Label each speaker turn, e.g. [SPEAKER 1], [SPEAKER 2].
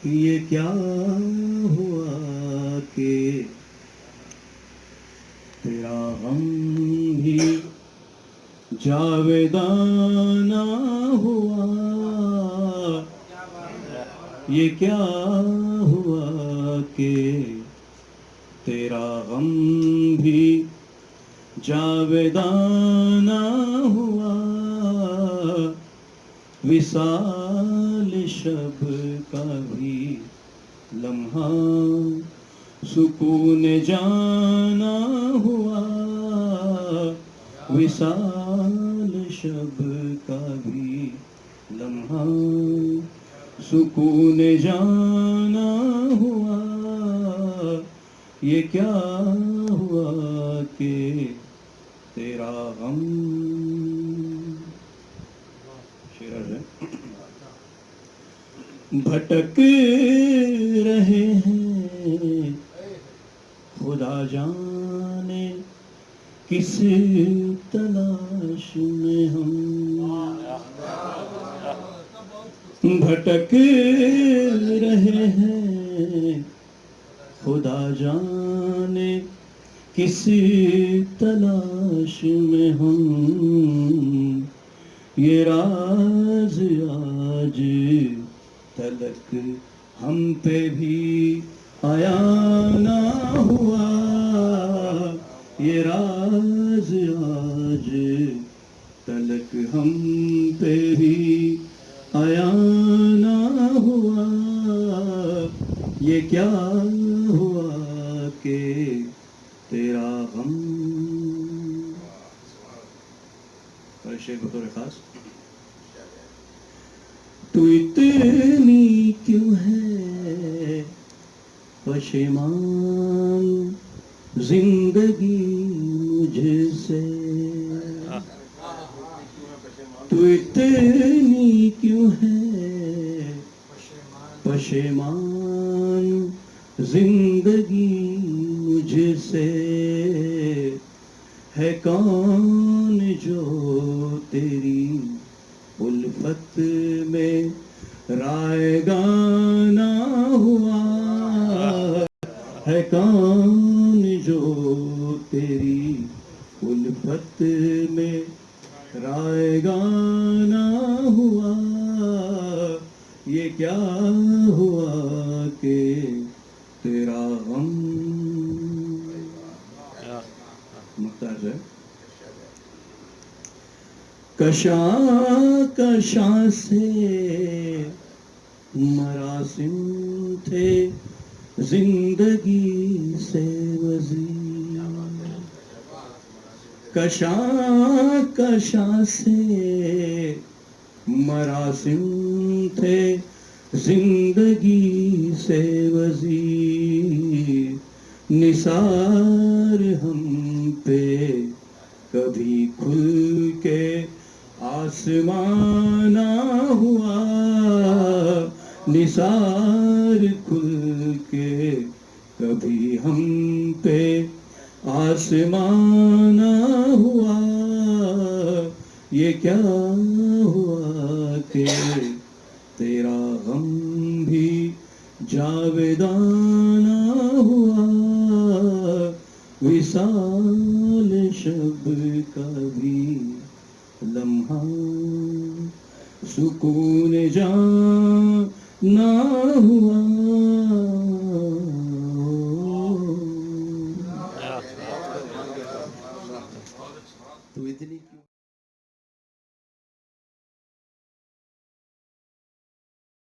[SPEAKER 1] یہ کیا ہوا کہ تیرا غم بھی جاویدانہ ہوا. یہ کیا ہوا کہ تیرا غم بھی جاویدانہ ہوا. وصال شب کا بھی لمحہ سکون جانا ہوا. وصال شب کا بھی لمحہ سکون جانا ہوا. یہ کیا ہوا کہ تیرا غم. شعر ہے. بھٹک رہے ہیں خدا جانے کس تلاش میں ہم. بھٹک رہے ہیں خدا جانے کس تلاش میں ہم. یہ راز آج تلک ہم پہ بھی آیا نہ ہوا. یہ راز آج تلک ہم پہ بھی آیا نہ ہوا. یہ کیا ہوا کہ تیرا غم. اور شیخ بطور خاص. تو اتنی کیوں ہے پشیمان زندگی مجھ سے. تو اتنی کیوں ہے پشیمان زندگی مجھ سے. ہے کون جو تیری الفت میں رائے گانا ہوا. ہے کون جو تیری الفت میں رائے گانا ہوا. یہ کیا ہوا کہ تیرا غم. مختار ہے. کشاں کشاں سے مراسم تھے زندگی سے وزیر. کشاں کشاں سے مراسم تھے زندگی سے وزیر. نثار ہم پہ کبھی کھل کے آسمان نہ ہوا. نثار کھل کے کبھی ہم پہ آسمان نہ ہوا. یہ کیا ہوا کہ تیرا غم بھی جاویدانہ ہوا. وصال شب کا بھی لمحہ سکون جانا ہوا. تو اتنی